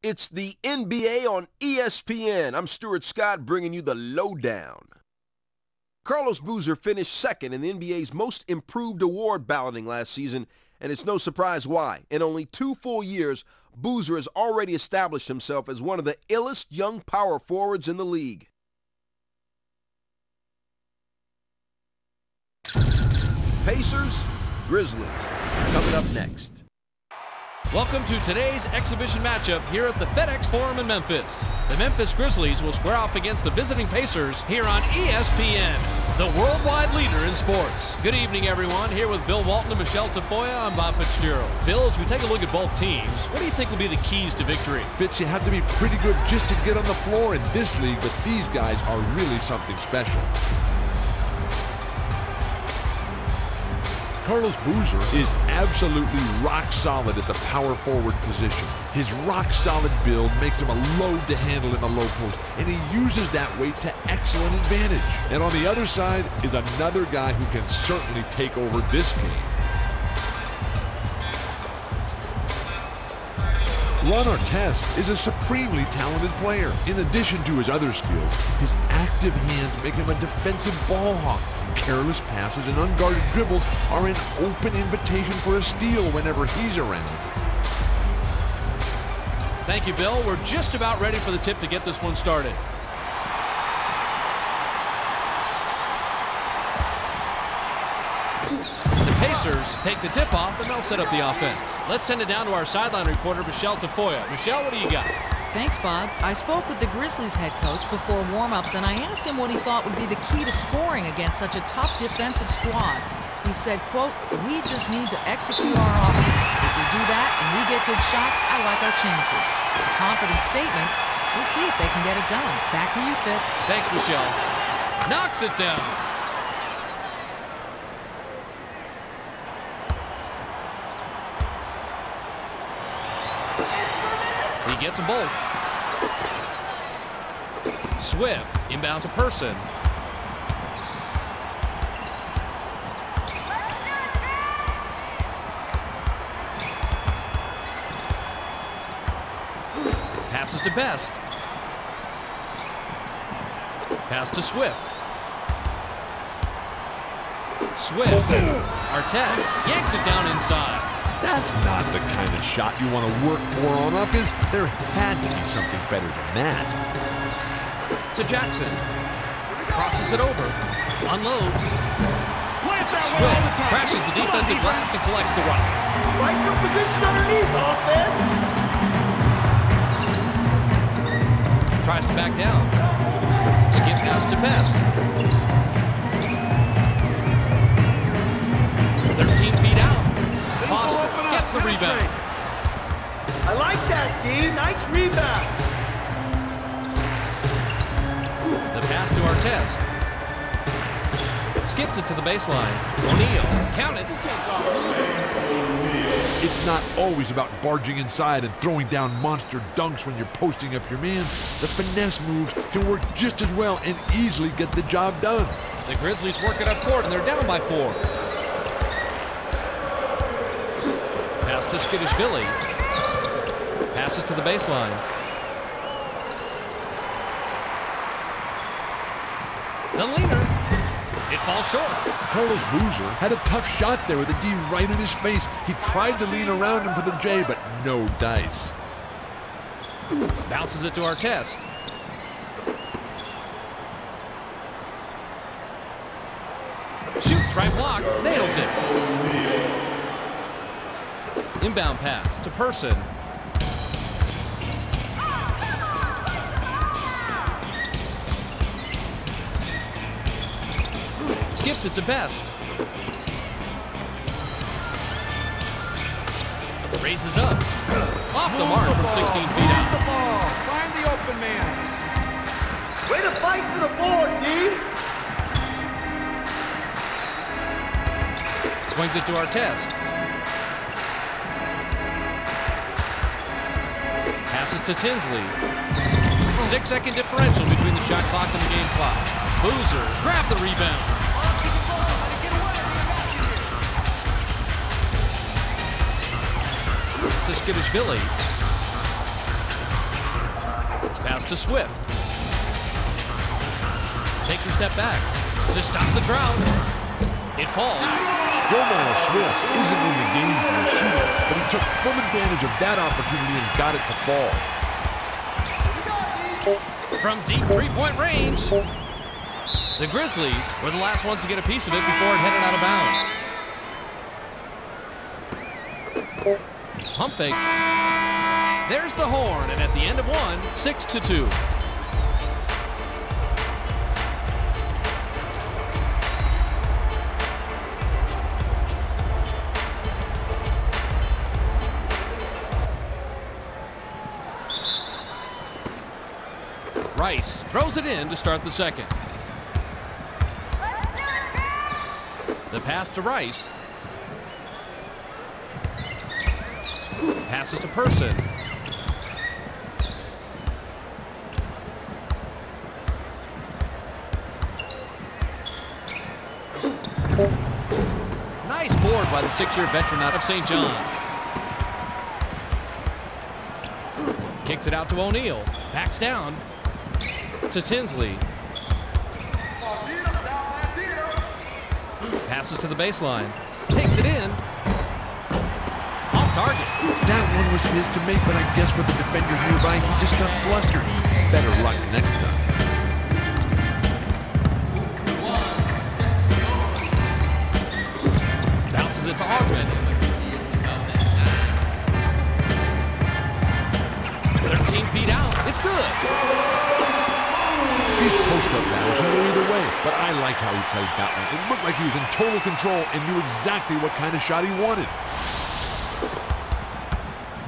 It's the NBA on ESPN. I'm Stuart Scott bringing you the lowdown. Carlos Boozer finished second in the NBA's Most Improved Award balloting last season, and it's no surprise why. In only 2 full years, Boozer has already established himself as one of the illest young power forwards in the league. Pacers, Grizzlies, coming up next. Welcome to today's exhibition matchup here at the FedExForum in Memphis. The Memphis Grizzlies will square off against the visiting Pacers here on ESPN, the worldwide leader in sports. Good evening, everyone. Here with Bill Walton and Michelle Tafoya, I'm Bob Fitzgerald. Bill, as we take a look at both teams, what do you think will be the keys to victory? Fitz, you have to be pretty good just to get on the floor in this league, but these guys are really something special. Carlos Boozer is absolutely rock solid at the power forward position. His rock solid build makes him a load to handle in the low post, and he uses that weight to excellent advantage. And on the other side is another guy who can certainly take over this game. Ron Artest is a supremely talented player. In addition to his other skills, his active hands make him a defensive ball hawk. Careless passes and unguarded dribbles are an open invitation for a steal whenever he's around. Thank you, Bill. We're just about ready for the tip to get this one started. The Pacers take the tip off and they'll set up the offense. Let's send it down to our sideline reporter, Michelle Tafoya. Michelle, what do you got? Thanks, Bob. I spoke with the Grizzlies head coach before warm-ups, and I asked him what he thought would be the key to scoring against such a tough defensive squad. He said, quote, "We just need to execute our offense. If we do that and we get good shots, I like our chances." A confident statement. We'll see if they can get it done. Back to you, Fitz. Thanks, Michelle. Knocks it down. He gets them both. Swift, inbound to Person. Passes to Best. Pass to Swift. Swift. Artest yanks it down inside. That's not the kind of shot you want to work for on offense. There had to be something better than that. To Jackson. Crosses it over. Unloads. Swift crashes the defensive glass and collects the rock. Right your position underneath, offense. Tries to back down. Skip pass to Best. 13 feet out. Foster gets the rebound. I like that, D. Nice rebound. The pass to Artest. Skips it to the baseline. O'Neal, count it. It's not always about barging inside and throwing down monster dunks when you're posting up your man. The finesse moves can work just as well and easily get the job done. The Grizzlies work it up court and they're down by 4. Pass to Skidishvili. Passes to the baseline. The leaner. It falls short. Carlos Boozer had a tough shot there with a D right in his face. He tried to lean around him for the J, but no dice. Bounces it to Artest. Shoots, right block, nails it. Inbound pass to Person. Skips it to Best. Raises up. Off the mark from 16 feet out. The ball. Find the open man. Way to fight for the board, D. Swings it to Artest. Passes to Tinsley. 6-second differential between the shot clock and the game clock. Boozer grabbed the rebound. To Skidishvili. to Swift. Takes a step back to stop the drought. It falls. Jamal Swift isn't in the game for a shooter, but he took full advantage of that opportunity and got it to fall. From deep three-point range, the Grizzlies were the last ones to get a piece of it before it headed out of bounds. Pump fakes. There's the horn, and at the end of one, 6-2. Rice throws it in to start the second. The pass to Rice. Passes to Person. Nice board by the 6-year veteran out of St. John's. Kicks it out to O'Neal. Backs down to Tinsley. Passes to the baseline. Takes it in. Off target. That one was his to make, but I guess with the defenders nearby, he just got flustered. Better luck next time. Bounces it to Hartman. 13 feet out. It's good. These post-up battles can go either way, but I like how he played that one. It looked like he was in total control and knew exactly what kind of shot he wanted.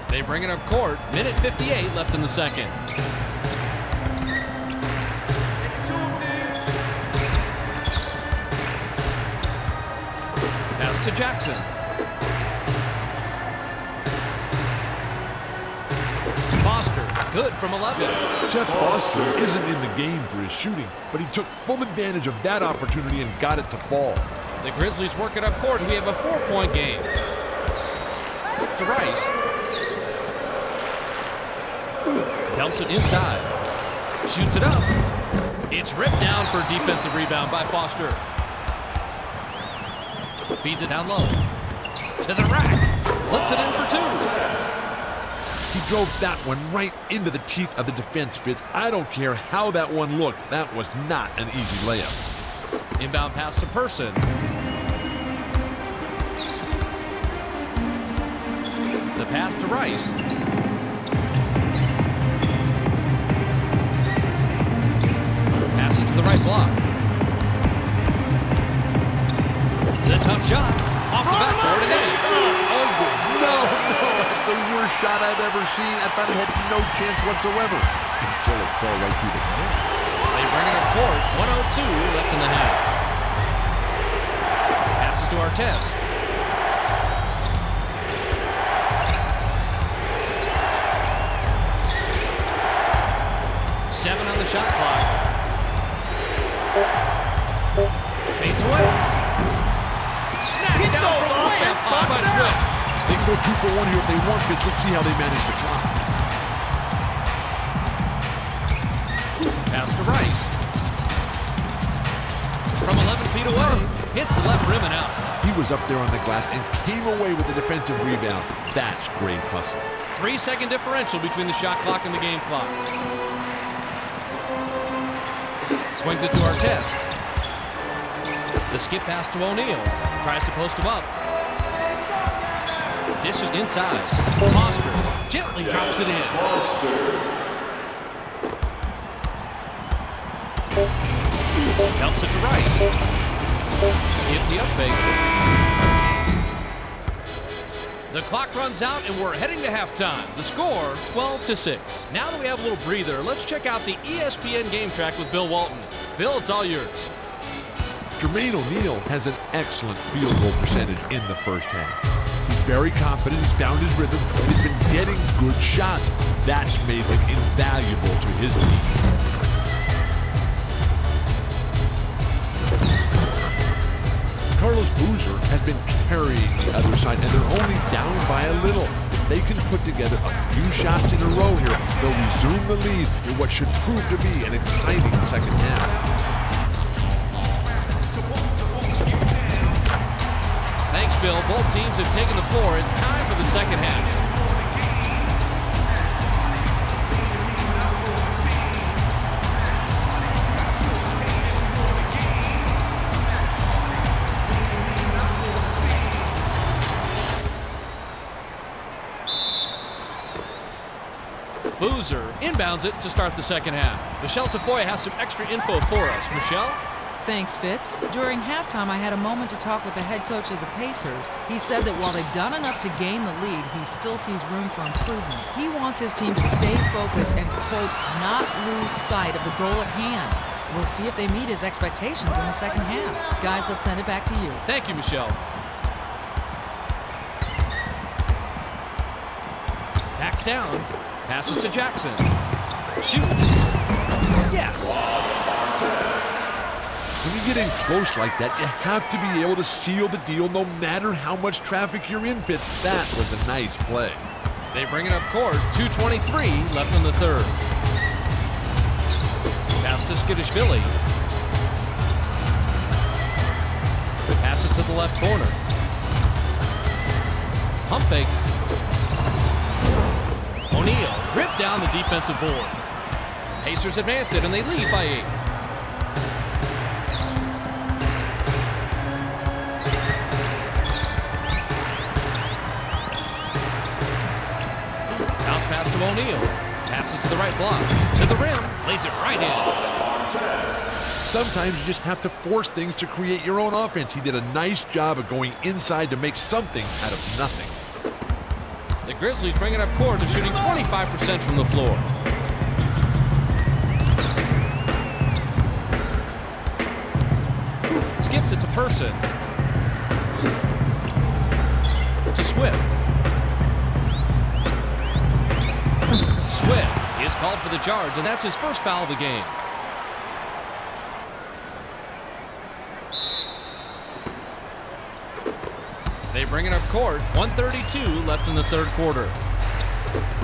They bring it up court. Minute 58 left in the second. Pass to Jackson. Foster, good from 11. Jeff Foster isn't in the game for his shooting, but he took full advantage of that opportunity and got it to fall. The Grizzlies work it up court, and we have a 4-point game. To Rice. Dumps it inside. Shoots it up. It's ripped down for a defensive rebound by Foster. Feeds it down low. To the rack. Flips it in for 2. He drove that one right into the teeth of the defense, Fitz. I don't care how that one looked. That was not an easy layup. Inbound pass to Person. The pass to Rice. Passes to the right block. The tough shot. Off the backboard and in. Ugly. No. That's the worst shot I've ever seen. I thought he had no chance whatsoever. Until it fell right through the net. They bring it up court. 1:02 left in the half. Passes to Artest. Seven on the shot clock. Fades away. Snatched down from way up high by Swift. They can go 2 for 1 here if they want, Fitz. Let's see how they manage the clock. Pass to Rice. From 11 feet away. Hits the left rim and out. He was up there on the glass and came away with a defensive rebound. That's great hustle. 3-second differential between the shot clock and the game clock. Swings it to Artest. The skip pass to O'Neal. Tries to post him up. Dishes inside. Foster gently drops it in. Dumps it to Rice. Gives the up fake. The clock runs out and we're heading to halftime. The score, 12-6. Now that we have a little breather, let's check out the ESPN game track with Bill Walton. Bill, it's all yours. Jermaine O'Neal has an excellent field goal percentage in the first half. He's very confident, he's found his rhythm, he's been getting good shots. That's made him invaluable to his team. Carlos Boozer has been carrying the other side, and they're only down by a little. they can put together a few shots in a row here, they'll resume the lead in what should prove to be an exciting second half. Thanks, Bill. Both teams have taken the floor. It's time for the second half. Boozer inbounds it to start the second half. Michelle Tafoya has some extra info for us. Michelle? Thanks, Fitz. During halftime, I had a moment to talk with the head coach of the Pacers. He said that while they've done enough to gain the lead, he still sees room for improvement. He wants his team to stay focused and, quote, not lose sight of the goal at hand. We'll see if they meet his expectations in the second half. Guys, let's send it back to you. Thank you, Michelle. Backs down. Passes to Jackson. Shoots. Yes! When you get in close like that, you have to be able to seal the deal no matter how much traffic you're in, Fitz. That was a nice play. They bring it up court. 2:23 left in the third. Pass to Skidishvili. Passes to the left corner. Pump fakes. O'Neal ripped down the defensive board. Pacers advance it, and they lead by 8. Bounce pass to O'Neal. Passes to the right block. To the rim. Lays it right in. Sometimes you just have to force things to create your own offense. He did a nice job of going inside to make something out of nothing. The Grizzlies bring it up court. They're shooting 25% from the floor. Skips it to Person. To Swift. Swift is called for the charge, and that's his first foul of the game. They bring it up court. 1:32 left in the third quarter.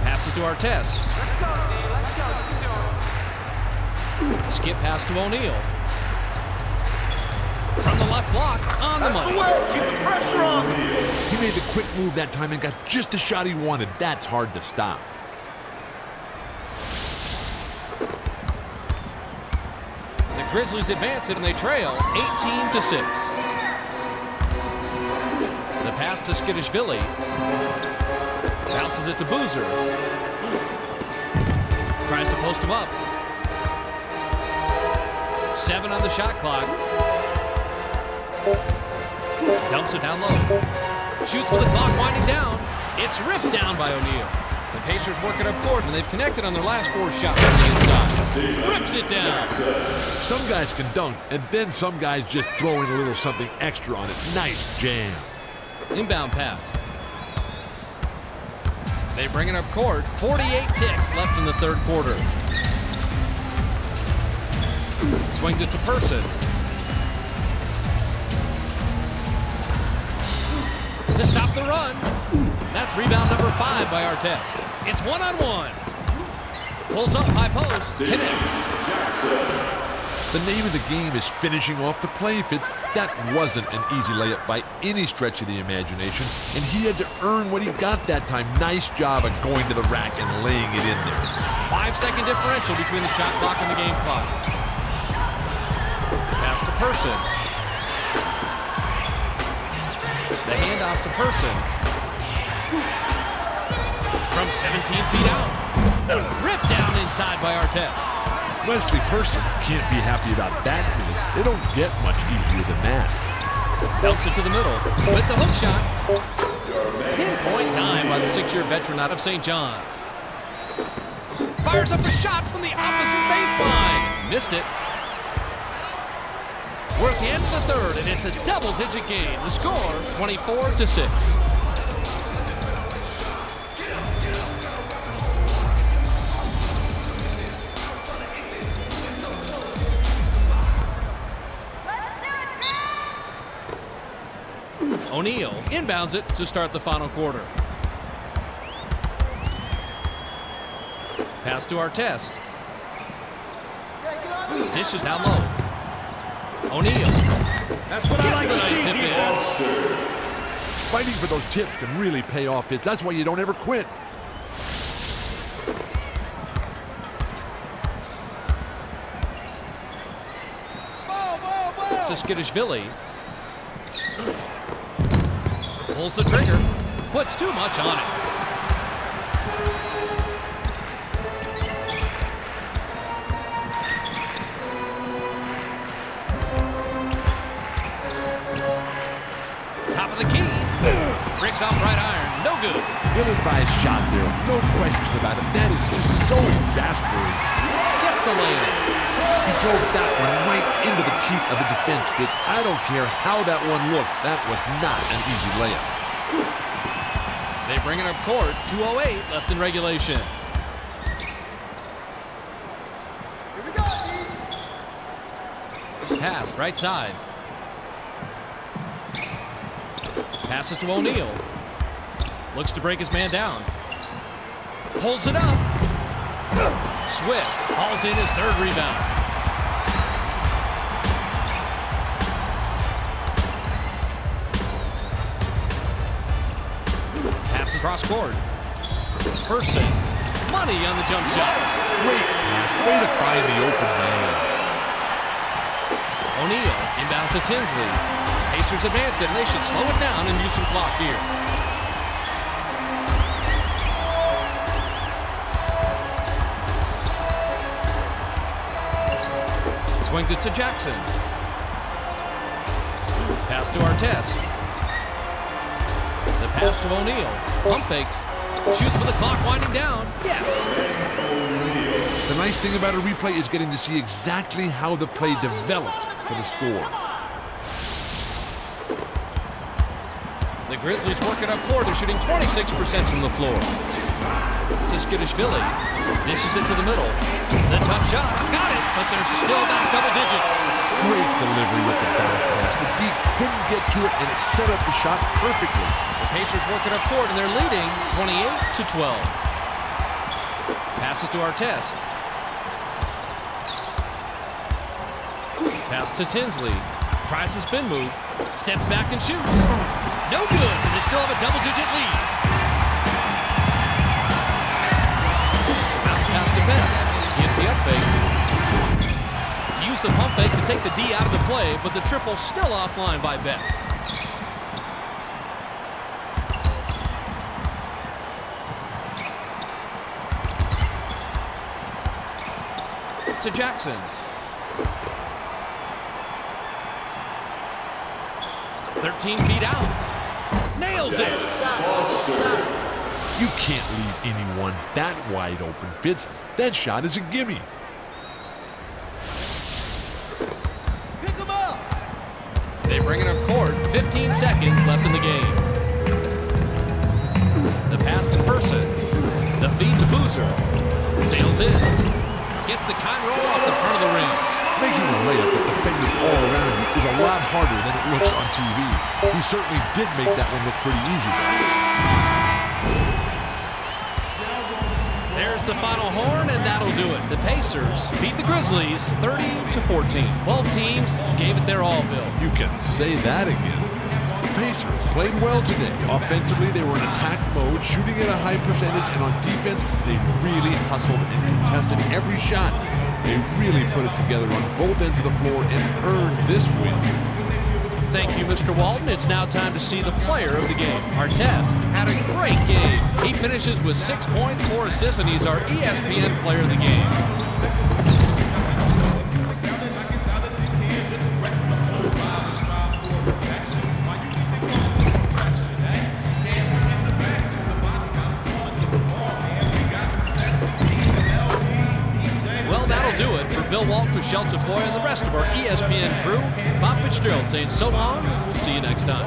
Passes to Artest. Skip pass to O'Neal. From the left block, on the money. He made the quick move that time and got just the shot he wanted. That's hard to stop. The Grizzlies advance it, and they trail 18-6. The pass to Skidishvili. Bounces it to Boozer. Tries to post him up. 7 on the shot clock. Dumps it down low. Shoots with the clock winding down. It's ripped down by O'Neal. The Pacers work it up court, and they've connected on their last 4 shots from the inside. Rips it down. Some guys can dunk, and then some guys just throw in a little something extra on it. Nice jam. Inbound pass. They bring it up court. 48 ticks left in the third quarter. Swings it to Person. To stop the run. That's rebound number 5 by Artest. It's 1-on-1. Pulls up high post. Connects. The name of the game is finishing off the play, Fitz. That wasn't an easy layup by any stretch of the imagination, and he had to earn what he got that time. Nice job of going to the rack and laying it in there. 5-second differential between the shot clock and the game clock. Pass to Person. The handoff to Person. From 17 feet out. Ripped down inside by Artest. Wesley Person can't be happy about that miss. They don't get much easier than that. Dumps it to the middle with the hook shot. Pinpoint dime by the 6-year veteran out of St. John's. Fires up a shot from the opposite baseline. Missed it. We're at the end of the third, and it's a double-digit game. The score, 24-6. O'Neal inbounds it to start the final quarter. Pass to Artest. Dishes down low. O'Neal. That's what I like Gets the to nice see, tip people. in. Fighting for those tips can really pay off. That's why you don't ever quit. To Skidishvili. Pulls the trigger. Puts too much on it. Top of the key. Breaks off right iron. No good. Ill-advised shot there. No question about it. That is just so exasperating. Gets the lay-in. He drove that one right into the teeth of the defense, Fitz. I don't care how that one looked. That was not an easy layup. They bring it up court. 2:08 left in regulation. Here we go, Pass right side. Passes to O'Neal. Looks to break his man down. Pulls it up. Swift hauls in his third rebound. Passes cross court. Person. Money on the jump shot. Great pass. Way to find the open man. O'Neal inbound to Tinsley. Pacers advance it, and they should slow it down and use some clock here. Swings it to Jackson. Pass to Artest. The pass to O'Neal. Pump fakes. Shoots with the clock winding down. Yes! The nice thing about a replay is getting to see exactly how the play developed for the score. The Grizzlies work it up court. They're shooting 26% from the floor. To Skidishvili. Dishes it to the middle. The tough shot. Got it, but they're still back double digits. Great delivery with the bounce pass. The D couldn't get to it, and it set up the shot perfectly. The Pacers work it up court, and they're leading 28-12. Passes to Artest. Pass to Tinsley. Tries the spin move. Steps back and shoots. No good, but they still have a double-digit lead. Bounce pass to Best. Gets the up fake. Use the pump fake to take the D out of the play, but the triple still offline by Best. To Jackson. 13 feet out. Nails it. You can't leave anyone that wide open, Fitz. That shot is a gimme. Pick him up. They bring it up court. 15 seconds left in the game. The pass to Person. The feed to Boozer. Sails in. Gets the kind roll off the front of the ring. Making a layup with defenders all around you is a lot harder than it looks on TV. He certainly did make that one look pretty easy. There's the final horn, and that'll do it. The Pacers beat the Grizzlies 30-14. Both teams gave it their all, Bill. You can say that again. The Pacers played well today. Offensively, they were in attack mode, shooting at a high percentage, and on defense, they really hustled and contested every shot. They really put it together on both ends of the floor and earned this win. Thank you, Mr. Walton. It's now time to see the player of the game. Artest had a great game. He finishes with 6 points, 4 assists, and he's our ESPN player of the game. Do it for Bill Walton, Michelle Tafoya, and the rest of our ESPN crew. Bob Fitzgerald saying so long, and we'll see you next time.